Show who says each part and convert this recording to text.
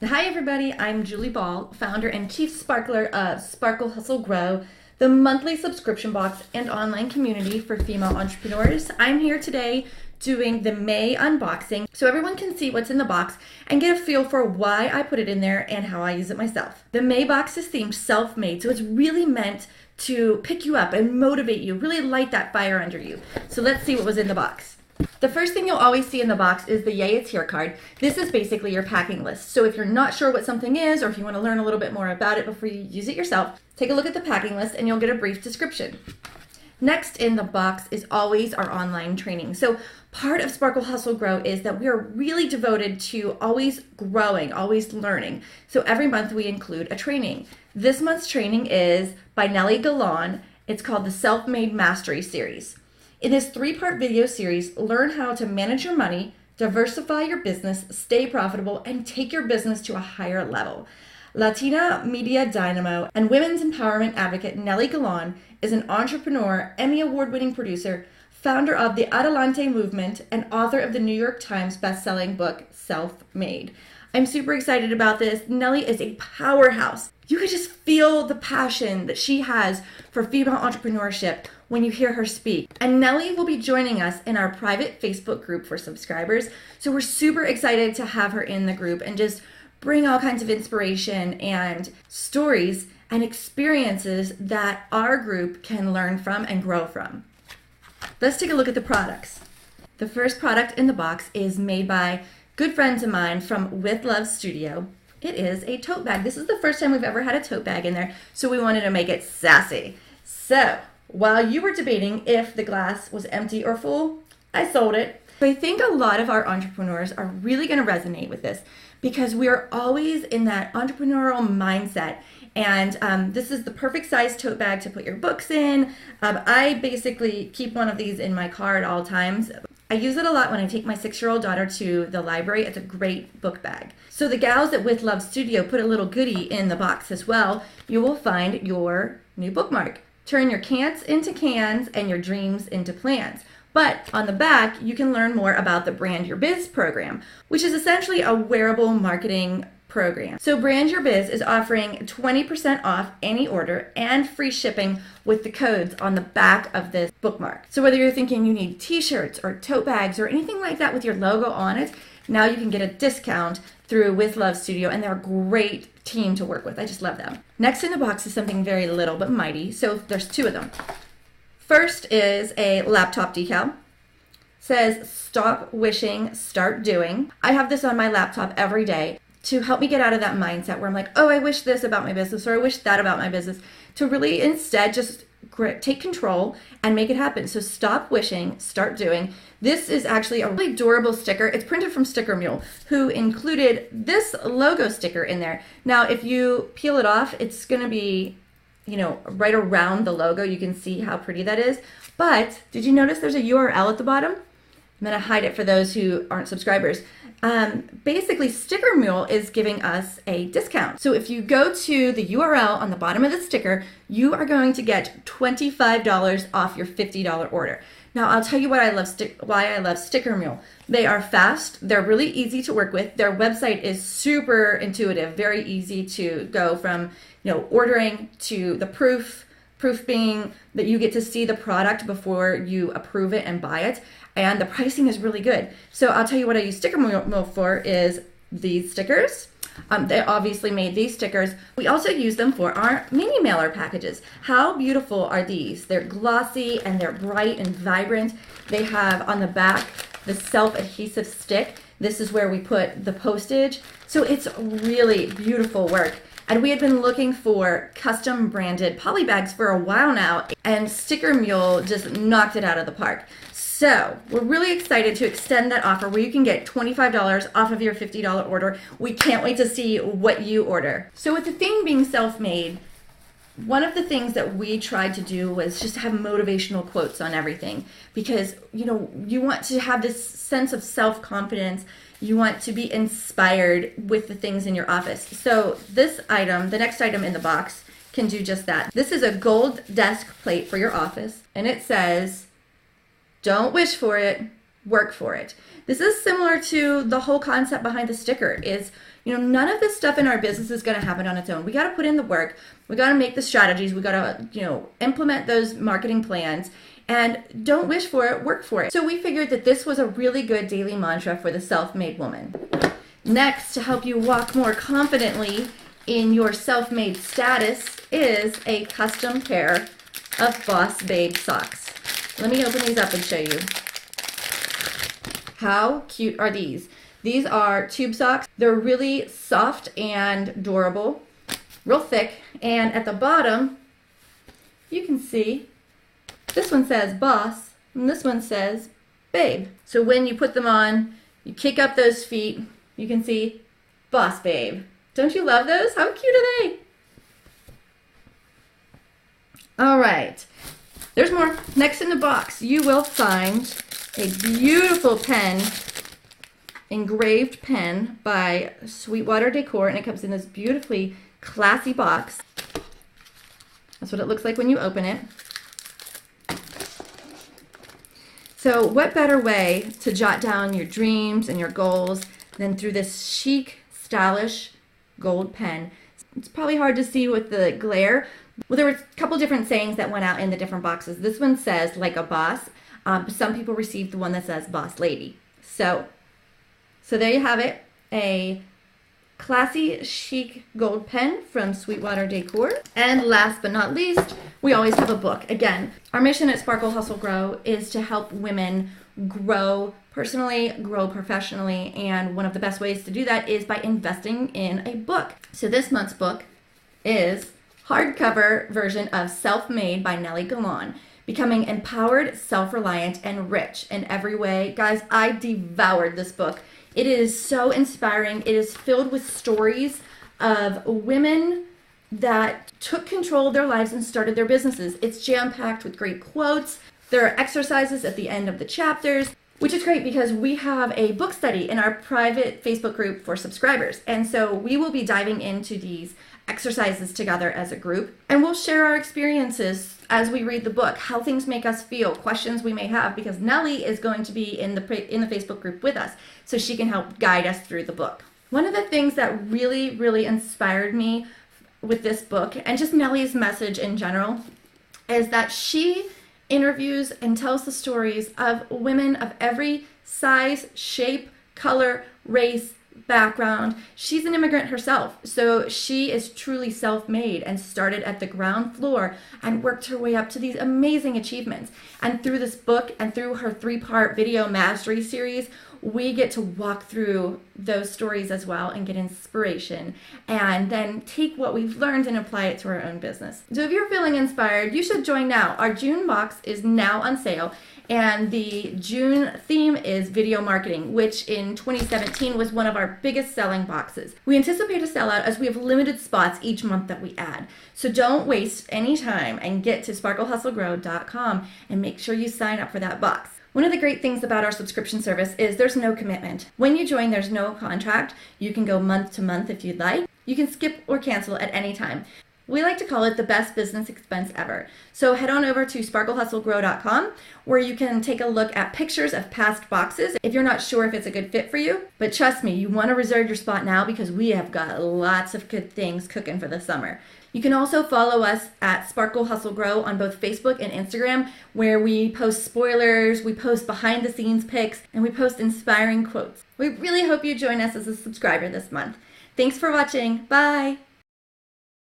Speaker 1: Hi everybody, I'm Julie Ball, founder and chief sparkler of Sparkle Hustle Grow, the monthly subscription box and online community for female entrepreneurs. I'm here today doing the May unboxing so everyone can see what's in the box and get a feel for why I put it in there and how I use it myself. The May box is themed self-made, so it's really meant to pick you up and motivate you, really light that fire under you. So let's see what was in the box. The first thing you'll always see in the box is the Yay It's Here card. This is basically your packing list. So if you're not sure what something is, or if you want to learn a little bit more about it before you use it yourself, take a look at the packing list and you'll get a brief description. Next in the box is always our online training. So part of Sparkle Hustle Grow is that we are really devoted to always growing, always learning. So every month we include a training. This month's training is by Nellie Galan. It's called the Self-Made Mastery Series. In this 3-part video series, learn how to manage your money, diversify your business, stay profitable, and take your business to a higher level. Latina media dynamo and women's empowerment advocate Nellie Galan is an entrepreneur, Emmy award-winning producer, founder of the Adelante movement, and author of the New York Times best-selling book, Self-Made. I'm super excited about this. Nellie is a powerhouse. You could just feel the passion that she has for female entrepreneurship when you hear her speak. And Nellie will be joining us in our private Facebook group for subscribers. So we're super excited to have her in the group and just bring all kinds of inspiration and stories and experiences that our group can learn from and grow from. Let's take a look at the products. The first product in the box is made by good friends of mine from With Love Studio. It is a tote bag. This is the first time we've ever had a tote bag in there, so we wanted to make it sassy. So while you were debating if the glass was empty or full, I sold it. I think a lot of our entrepreneurs are really going to resonate with this because we are always in that entrepreneurial mindset. And this is the perfect size tote bag to put your books in. I basically keep one of these in my car at all times. I use it a lot when I take my 6-year-old daughter to the library. It's a great book bag. So the gals at With Love Studio put a little goodie in the box as well. You will find your new bookmark. Turn your can'ts into cans and your dreams into plans. But on the back, you can learn more about the Brand Your Biz program, which is essentially a wearable marketing program. So Brand Your Biz is offering 20% off any order and free shipping with the codes on the back of this bookmark. So whether you're thinking you need t-shirts or tote bags or anything like that with your logo on it, now you can get a discount through With Love Studio, and they're a great team to work with. I just love them. Next in the box is something very little but mighty. So there's 2 of them. First is a laptop decal. It says, "Stop wishing, start doing." I have this on my laptop every day to help me get out of that mindset where I'm like, oh, I wish this about my business, or I wish that about my business, to really instead just take control and make it happen. So stop wishing, start doing. This is actually a really durable sticker. It's printed from Sticker Mule, who included this logo sticker in there. Now, if you peel it off, it's going to be, right around the logo. You can see how pretty that is. But did you notice there's a URL at the bottom? I'm going to hide it for those who aren't subscribers. Basically, Sticker Mule is giving us a discount. So if you go to the URL on the bottom of the sticker, you are going to get $25 off your $50 order. Now, I'll tell you why I love Sticker Mule. They are fast. They're really easy to work with. Their website is super intuitive, very easy to go from, ordering to the proof being that you get to see the product before you approve it and buy it. And the pricing is really good. So I'll tell you what I use Sticker Mule for is these stickers. They obviously made these stickers. We also use them for our mini mailer packages. How beautiful are these? They're glossy and they're bright and vibrant. They have on the back the self-adhesive stick. This is where we put the postage. So it's really beautiful work. And we had been looking for custom branded poly bags for a while now, and Sticker Mule just knocked it out of the park. So we're really excited to extend that offer where you can get $25 off of your $50 order. We can't wait to see what you order. So with the theme being self-made, one of the things that we tried to do was just have motivational quotes on everything because, you want to have this sense of self-confidence. You want to be inspired with the things in your office. So this item, the next item in the box, can do just that. This is a gold desk plate for your office, and it says, "Don't wish for it, work for it. This is similar to the whole concept behind the sticker is, none of this stuff in our business is going to happen on its own. We got to put in the work. We got to make the strategies. We got to, implement those marketing plans, and don't wish for it, work for it. So we figured that this was a really good daily mantra for the self-made woman. Next, to help you walk more confidently in your self-made status is a custom pair of Boss Babe socks. Let me open these up and show you. How cute are these? These are tube socks. They're really soft and durable, real thick, and at the bottom, you can see this one says Boss, and this one says Babe. So when you put them on, you kick up those feet, you can see Boss Babe. Don't you love those? How cute are they? All right, there's more. Next in the box, you will find a beautiful pen, engraved pen by Sweetwater Decor, and it comes in this beautifully classy box. That's what it looks like when you open it. So what better way to jot down your dreams and your goals than through this chic, stylish gold pen? It's probably hard to see with the glare. Well, there were a couple different sayings that went out in the different boxes. This one says, like a boss. Some people received the one that says Boss Lady. So there you have it. A classy, chic gold pen from Sweetwater Decor. And last but not least, we always have a book. Again, our mission at Sparkle Hustle Grow is to help women grow personally, grow professionally, and one of the best ways to do that is by investing in a book. So this month's book is hardcover version of Self-Made by Nellie Gallon. Becoming empowered, self-reliant, and rich in every way. Guys, I devoured this book. It is so inspiring. It is filled with stories of women that took control of their lives and started their businesses. It's jam-packed with great quotes. There are exercises at the end of the chapters, which is great because we have a book study in our private Facebook group for subscribers. And so we will be diving into these exercises together as a group, and we'll share our experiences as we read the book, how things make us feel, questions we may have, because Nellie is going to be in the Facebook group with us, so she can help guide us through the book. One of the things that really, really inspired me with this book, and just Nellie's message in general, is that she interviews and tells the stories of women of every size, shape, color, race, background. She's an immigrant herself, so she is truly self-made and started at the ground floor and worked her way up to these amazing achievements. And through this book and through her 3-part video mastery series, we get to walk through those stories as well and get inspiration and then take what we've learned and apply it to our own business. So if you're feeling inspired, you should join now. Our June box is now on sale, and the June theme is video marketing, which in 2017 was one of our biggest selling boxes. We anticipate a sellout as we have limited spots each month that we add. So don't waste any time and get to sparklehustlegrow.com and make sure you sign up for that box. One of the great things about our subscription service is there's no commitment. When you join, there's no contract. You can go month to month if you'd like. You can skip or cancel at any time. We like to call it the best business expense ever. So head on over to sparklehustlegrow.com where you can take a look at pictures of past boxes if you're not sure if it's a good fit for you. But trust me, you want to reserve your spot now because we have got lots of good things cooking for the summer. You can also follow us at Sparkle Hustle Grow on both Facebook and Instagram, where we post spoilers, we post behind the scenes pics, and we post inspiring quotes. We really hope you join us as a subscriber this month. Thanks for watching. Bye.